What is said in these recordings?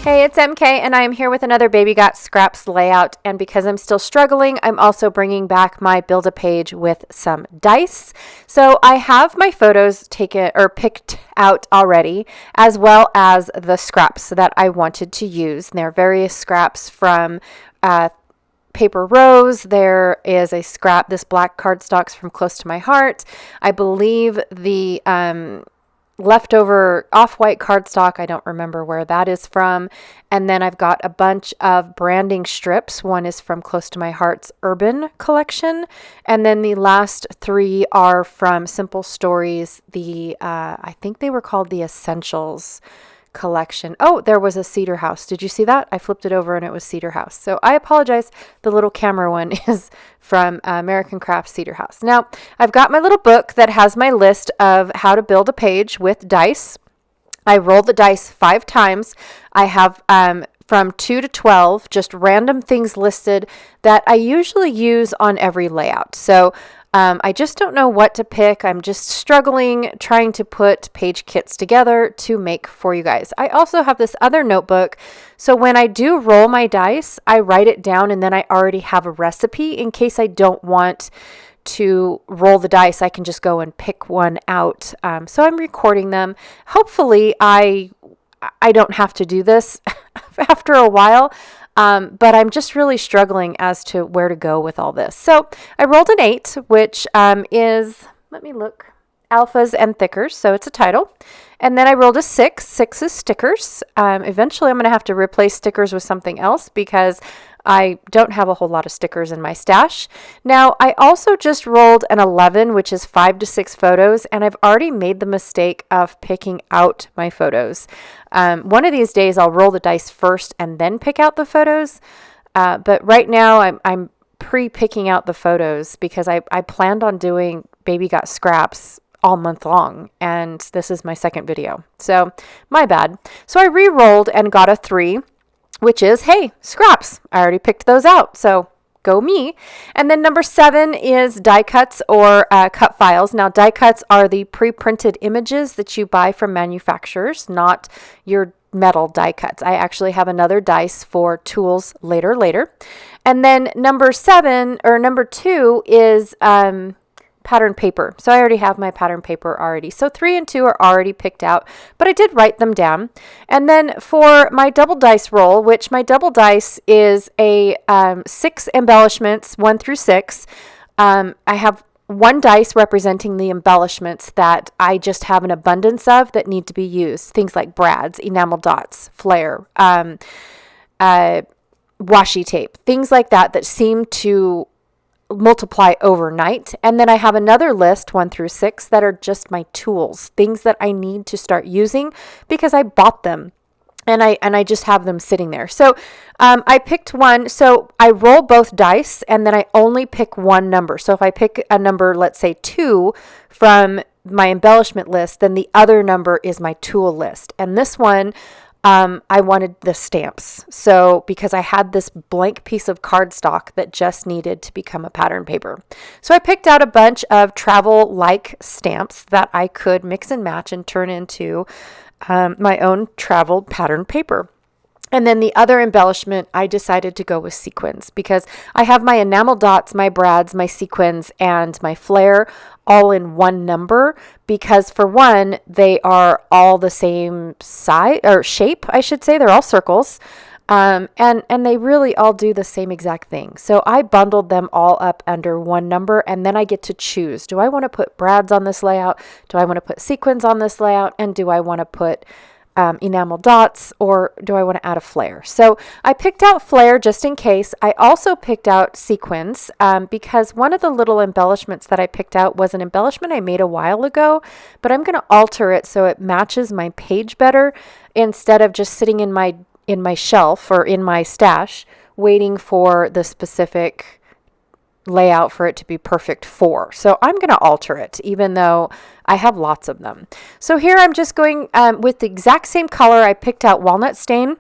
Hey, it's MK, and I am here with another Baby Got Scraps layout. And because I'm still struggling, I'm also bringing back my Build-A-Page with some dice. So I have my photos taken or picked out already, as well as the scraps that I wanted to use. And there are various scraps from Paper Rose. There is a scrap, this black cardstock's from Close to My Heart. I believe the leftover off-white cardstock, I don't remember where that is from. And then I've got a bunch of branding strips. One is from Close to My Heart's Urban collection. And then the last three are from Simple Stories. I think they were called the Essentials collection. Oh, there was a Cedar House. Did you see that? I flipped it over and it was Cedar House. So I apologize. The little camera one is from American Crafts Cedar House. Now, I've got my little book that has my list of how to build a page with dice. I rolled the dice 5 times. I have from 2 to 12, just random things listed that I usually use on every layout. So I just don't know what to pick. I'm just struggling trying to put page kits together to make for you guys. I also have this other notebook. So when I do roll my dice, I write it down and then I already have a recipe in case I don't want to roll the dice. I can just go and pick one out. So I'm recording them. Hopefully I don't have to do this after a while. But I'm just really struggling as to where to go with all this. So I rolled an 8, which is, let me look, alphas and thickers. So it's a title. And then I rolled a 6. 6 is stickers. Eventually I'm going to have to replace stickers with something else because I don't have a whole lot of stickers in my stash. Now, I also just rolled an 11, which is 5 to 6 photos, and I've already made the mistake of picking out my photos. One of these days, I'll roll the dice first and then pick out the photos. But right now, I'm pre-picking out the photos because I planned on doing Baby Got Scraps all month long, and this is my second video. So, my bad. So I re-rolled and got a 3. Which is, hey, scraps. I already picked those out, so go me. And then number 7 is die cuts or cut files. Now, die cuts are the pre-printed images that you buy from manufacturers, not your metal die cuts. I actually have another dice for tools later. And then number 2 is pattern paper. So I already have my pattern paper already. So 3 and 2 are already picked out, but I did write them down. And then for my double dice roll, which my double dice is a 6 embellishments, 1 through 6. I have 1 dice representing the embellishments that I just have an abundance of that need to be used. Things like brads, enamel dots, flare, washi tape, things like that seem to multiply overnight. And then I have another list 1 through 6 that are just my tools, things that I need to start using because I bought them and I just have them sitting there. So I picked one. So I roll both dice and then I only pick one number. So if I pick a number, let's say 2 from my embellishment list, then the other number is my tool list. And this one, I wanted the stamps. So because I had this blank piece of cardstock that just needed to become a pattern paper. So I picked out a bunch of travel-like stamps that I could mix and match and turn into my own travel pattern paper. And then the other embellishment, I decided to go with sequins because I have my enamel dots, my brads, my sequins, and my flare all in one number because for one, they are all the same size or shape, I should say. They're all circles. And they really all do the same exact thing. So I bundled them all up under one number and then I get to choose. Do I want to put brads on this layout? Do I want to put sequins on this layout? And do I want to put enamel dots or do I want to add a flare? So I picked out flare just in case. I also picked out sequins because one of the little embellishments that I picked out was an embellishment I made a while ago, but I'm going to alter it so it matches my page better instead of just sitting in my shelf or in my stash waiting for the specific layout for it to be perfect for. So I'm going to alter it even though I have lots of them. So here I'm just going with the exact same color. I picked out walnut stain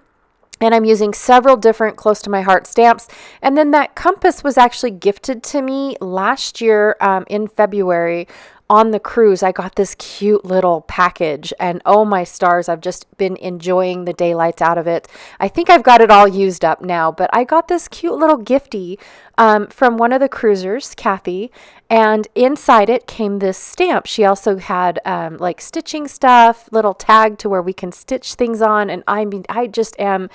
and I'm using several different Close to My Heart stamps. And then that compass was actually gifted to me last year in February on the cruise, I got this cute little package, and oh my stars, I've just been enjoying the daylights out of it. I think I've got it all used up now, but I got this cute little gifty from one of the cruisers, Kathy, and inside it came this stamp. She also had like stitching stuff, little tag to where we can stitch things on, and I mean, I just am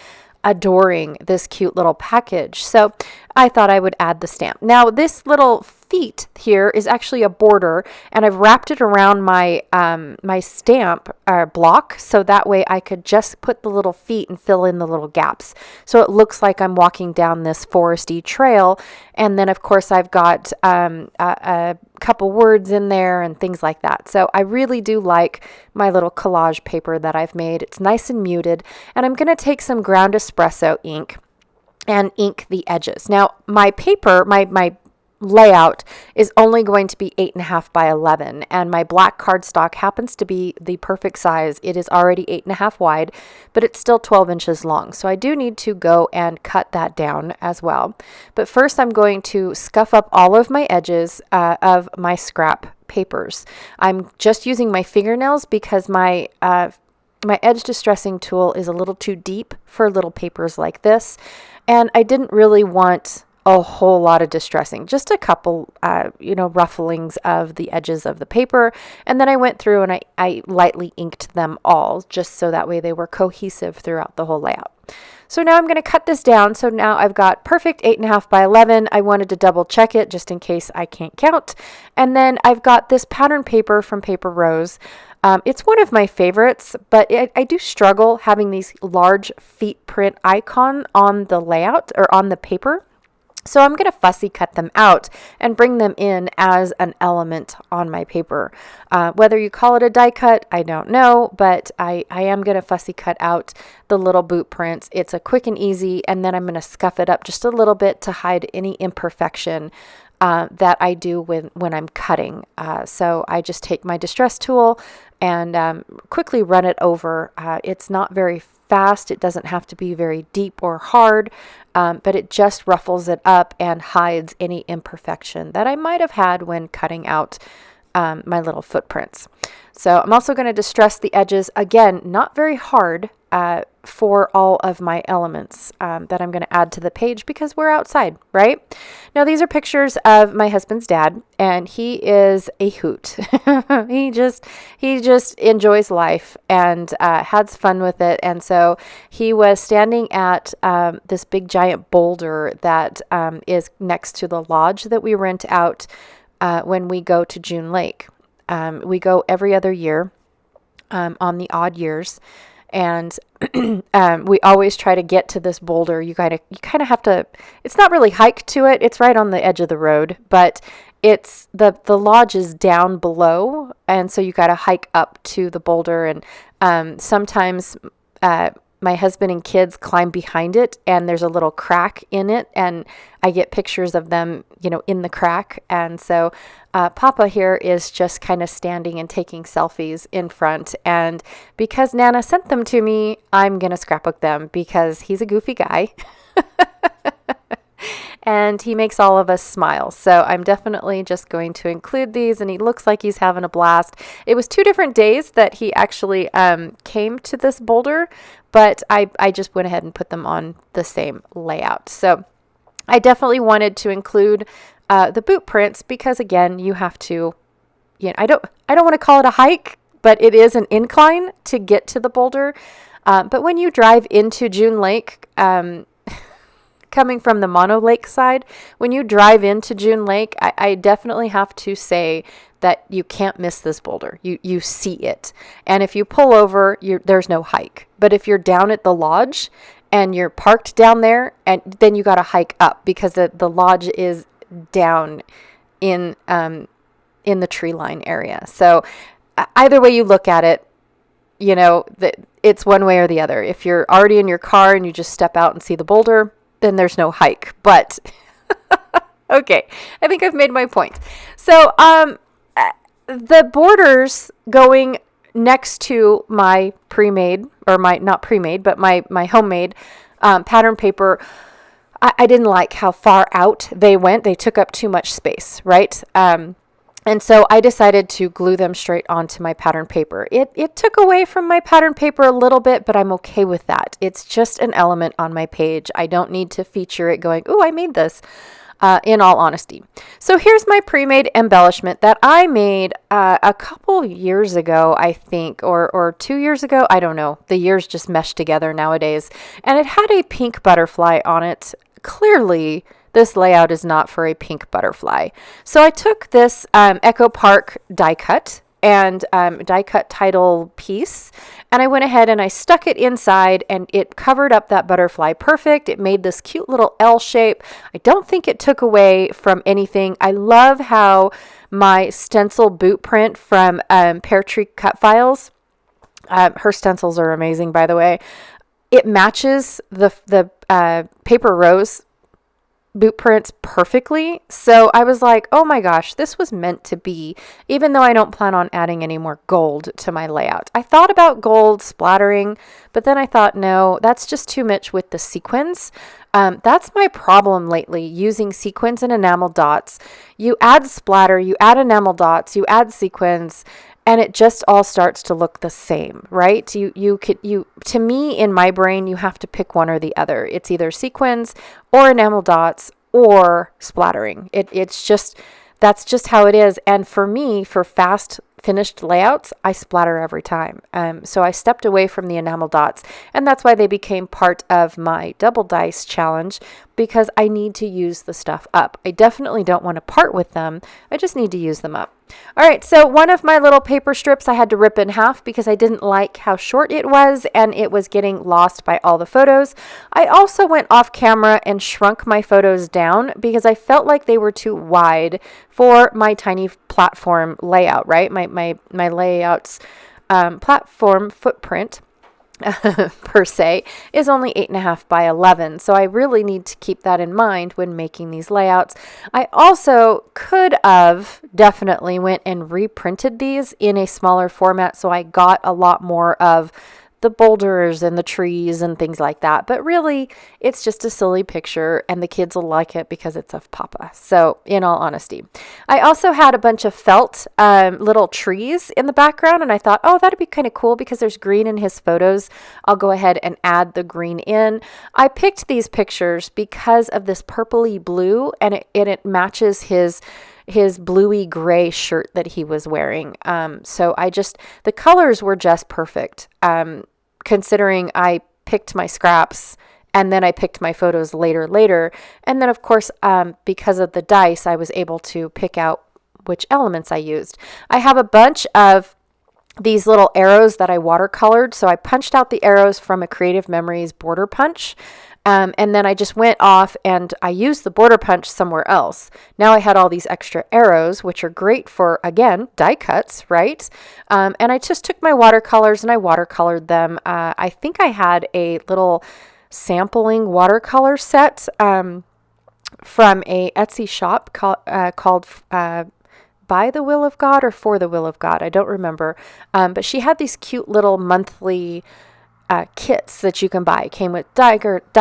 adoring this cute little package. So I thought I would add the stamp. Now this little feet here is actually a border, and I've wrapped it around my my stamp block, so that way I could just put the little feet and fill in the little gaps. So it looks like I'm walking down this foresty trail. And then of course I've got a couple words in there and things like that. So I really do like my little collage paper that I've made. It's nice and muted, and I'm going to take some ground espresso ink and ink the edges. Now my paper, my layout is only going to be 8.5 by 11, and my black cardstock happens to be the perfect size. It is already 8.5 wide, but it's still 12 inches long. So I do need to go and cut that down as well. But first I'm going to scuff up all of my edges of my scrap papers. I'm just using my fingernails because my edge distressing tool is a little too deep for little papers like this, and I didn't really want a whole lot of distressing, just a couple, rufflings of the edges of the paper. And then I went through and I lightly inked them all, just so that way they were cohesive throughout the whole layout. So now I'm going to cut this down. So now I've got perfect 8.5 by 11. I wanted to double check it just in case I can't count. And then I've got this pattern paper from Paper Rose. It's one of my favorites, but I do struggle having these large feet print icon on the layout or on the paper. So I'm going to fussy cut them out and bring them in as an element on my paper. Whether you call it a die cut, I don't know, but I am going to fussy cut out the little boot prints. It's a quick and easy, and then I'm going to scuff it up just a little bit to hide any imperfection that I do when I'm cutting. So I just take my distress tool and quickly run it over. It's not very fast. It doesn't have to be very deep or hard, but it just ruffles it up and hides any imperfection that I might have had when cutting out my little footprints. So I'm also going to distress the edges, again, not very hard for all of my elements that I'm going to add to the page because we're outside, right? Now these are pictures of my husband's dad, and he is a hoot. he just enjoys life and has fun with it. And so he was standing at this big giant boulder that is next to the lodge that we rent out when we go to June Lake. We go every other year on the odd years. And we always try to get to this boulder. You kind of have to, it's not really hike to it. It's right on the edge of the road, but it's the lodge is down below. And so you got to hike up to the boulder. And sometimes my husband and kids climb behind it, and there's a little crack in it, and I get pictures of them, in the crack. And so Papa here is just kind of standing and taking selfies in front. And because Nana sent them to me, I'm going to scrapbook them because he's a goofy guy. And he makes all of us smile. So I'm definitely just going to include these, and he looks like he's having a blast. It was 2 different days that he actually came to this boulder, but I just went ahead and put them on the same layout. So I definitely wanted to include the boot prints because, again, you have to, I don't want to call it a hike, but it is an incline to get to the boulder. But when you drive into June Lake, coming from the Mono Lake side, when you drive into June Lake, I definitely have to say that you can't miss this boulder. You see it. And if you pull over, there's no hike. But if you're down at the lodge and you're parked down there, and then you got to hike up because the lodge is down in the tree line area. So either way you look at it, that it's one way or the other. If you're already in your car and you just step out and see the boulder, then there's no hike. But okay, I think I've made my point. So the borders going next to my pre-made, or my not pre-made, but my homemade pattern paper, I didn't like how far out they went. They took up too much space, right? And And so I decided to glue them straight onto my pattern paper. It took away from my pattern paper a little bit, but I'm okay with that. It's just an element on my page. I don't need to feature it going, "Ooh, I made this," in all honesty. So here's my pre-made embellishment that I made a couple years ago, I think, or 2 years ago. I don't know. The years just mesh together nowadays. And it had a pink butterfly on it. Clearly, this layout is not for a pink butterfly. So I took this Echo Park die cut and die cut title piece, and I went ahead and I stuck it inside, and it covered up that butterfly perfect. It made this cute little L shape. I don't think it took away from anything. I love how my stencil boot print from Pear Tree Cut Files, her stencils are amazing, by the way. It matches the Paper Rose boot prints perfectly. So I was like, oh my gosh, this was meant to be, even though I don't plan on adding any more gold to my layout. I thought about gold splattering, but then I thought, no, that's just too much with the sequins. That's my problem lately, using sequins and enamel dots. You add splatter, you add enamel dots, you add sequins, and it just all starts to look the same, right? To me, in my brain, you have to pick one or the other. It's either sequins or enamel dots or splattering. That's just how it is. And for me, for fast finished layouts, I splatter every time. So I stepped away from the enamel dots, and that's why they became part of my double dice challenge, because I need to use the stuff up. I definitely don't want to part with them. I just need to use them up. All right, so one of my little paper strips I had to rip in half because I didn't like how short it was and it was getting lost by all the photos. I also went off camera and shrunk my photos down because I felt like they were too wide for my tiny platform layout, right? My layout's platform footprint per se is only 8.5 by 11. So I really need to keep that in mind when making these layouts. I also could have definitely went and reprinted these in a smaller format, so I got a lot more of the boulders and the trees and things like that. But really, it's just a silly picture, and the kids will like it because it's of Papa. So, in all honesty, I also had a bunch of felt little trees in the background, and I thought, oh, that'd be kind of cool because there's green in his photos. I'll go ahead and add the green in. I picked these pictures because of this purpley blue, and it matches his bluey gray shirt that he was wearing. So the colors were just perfect. Considering I picked my scraps and then I picked my photos later. And then of course, because of the dice, I was able to pick out which elements I used. I have a bunch of these little arrows that I watercolored. So I punched out the arrows from a Creative Memories border punch. And then I just went off and I used the border punch somewhere else. Now I had all these extra arrows, which are great for, again, die cuts, right? And I just took my watercolors and I watercolored them. I think I had a little sampling watercolor set from a Etsy shop called By the Will of God or For the Will of God. I don't remember. But she had these cute little monthly kits that you can buy. It came with die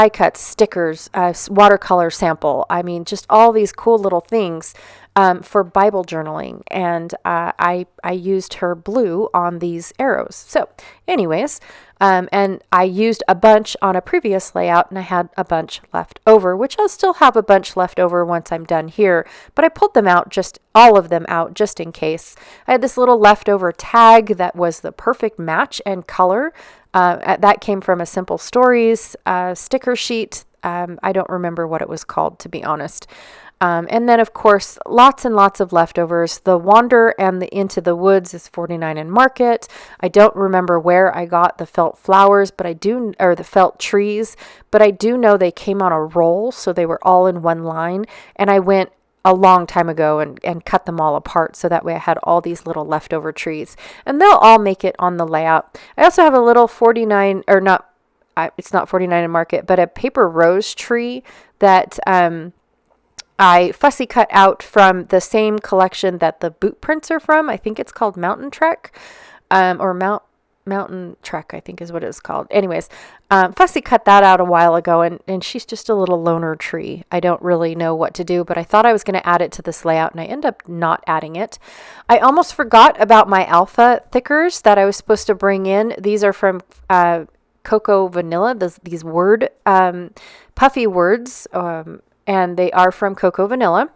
cuts, stickers, watercolor sample. I mean, just all these cool little things for Bible journaling. And I used her blue on these arrows. So anyways, and I used a bunch on a previous layout, and I had a bunch left over, which I'll still have a bunch left over once I'm done here. But I pulled them out, just all of them out, just in case. I had this little leftover tag that was the perfect match and color. That came from a Simple Stories sticker sheet. I don't remember what it was called, to be honest. And then, of course, lots and lots of leftovers. The Wander and the Into the Woods is $49 in Market. I don't remember where I got the felt flowers, but or the felt trees, but I do know they came on a roll, so they were all in one line. And I went a long time ago and cut them all apart, so that way I had all these little leftover trees, and they'll all make it on the layout. I also have a little 49, or not, it's not 49 in Market, but a paper rose tree that I fussy cut out from the same collection that the boot prints are from. I think it's called Mountain Trek, or Mountain Trek, I think is what it's called. Anyways, Fussy cut that out a while ago, and she's just a little loner tree. I don't really know what to do, but I thought I was going to add it to this layout, and I end up not adding it. I almost forgot about my alpha thickers that I was supposed to bring in. These are from Cocoa Vanilla, these word, puffy words, and they are from Cocoa Vanilla.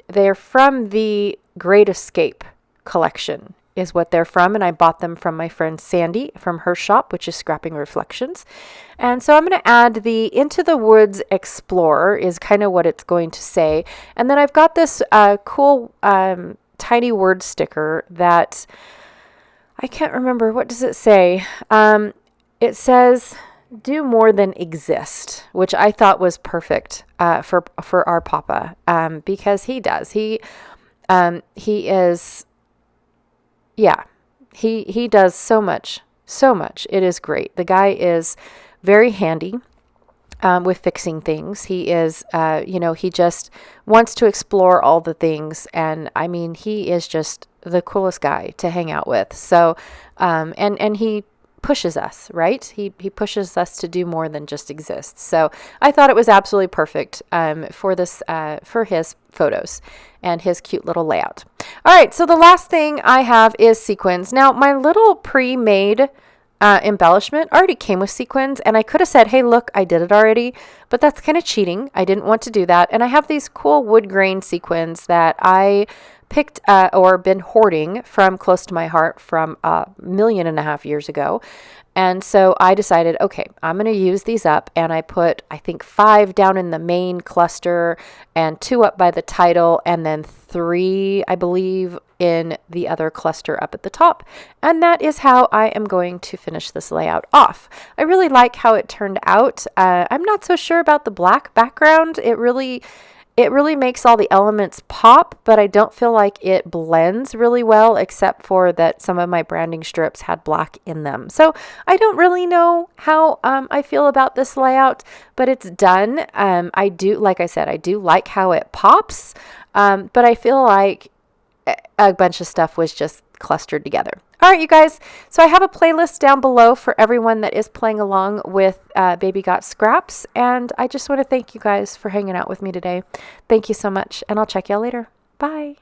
They're from the Great Escape collection is what they're from, and I bought them from my friend Sandy from her shop, which is Scrapping Reflections. And so I'm going to add the Into the Woods Explorer is kind of what it's going to say. And then I've got this cool tiny word sticker that I can't remember. What does it say? It says do more than exist, which I thought was perfect for our Papa, because he does. He is, yeah, he does so much. It is great. The guy is very handy with fixing things. He is, he just wants to explore all the things. And I mean, he is just the coolest guy to hang out with. So, and he pushes us, right? He pushes us to do more than just exist. So I thought it was absolutely perfect for this for his photos and his cute little layout. All right, so the last thing I have is sequins. Now my little pre-made embellishment already came with sequins, and I could have said, hey, look, I did it already, but that's kind of cheating. I didn't want to do that. And I have these cool wood grain sequins that I picked or been hoarding from close to my heart from 1.5 million years ago. And so I decided, okay, I'm going to use these up. And I put, I think, 5 down in the main cluster and 2 up by the title, and then 3, I believe, in the other cluster up at the top. And that is how I am going to finish this layout off. I really like how it turned out. I'm not so sure about the black background. It really makes all the elements pop, but I don't feel like it blends really well, except for that some of my branding strips had black in them. So I don't really know how I feel about this layout, but it's done. I do, like I said, I do like how it pops, but I feel like a bunch of stuff was just clustered together. All right, you guys. So I have a playlist down below for everyone that is playing along with Baby Got Scraps. And I just want to thank you guys for hanging out with me today. Thank you so much. And I'll check y'all later. Bye.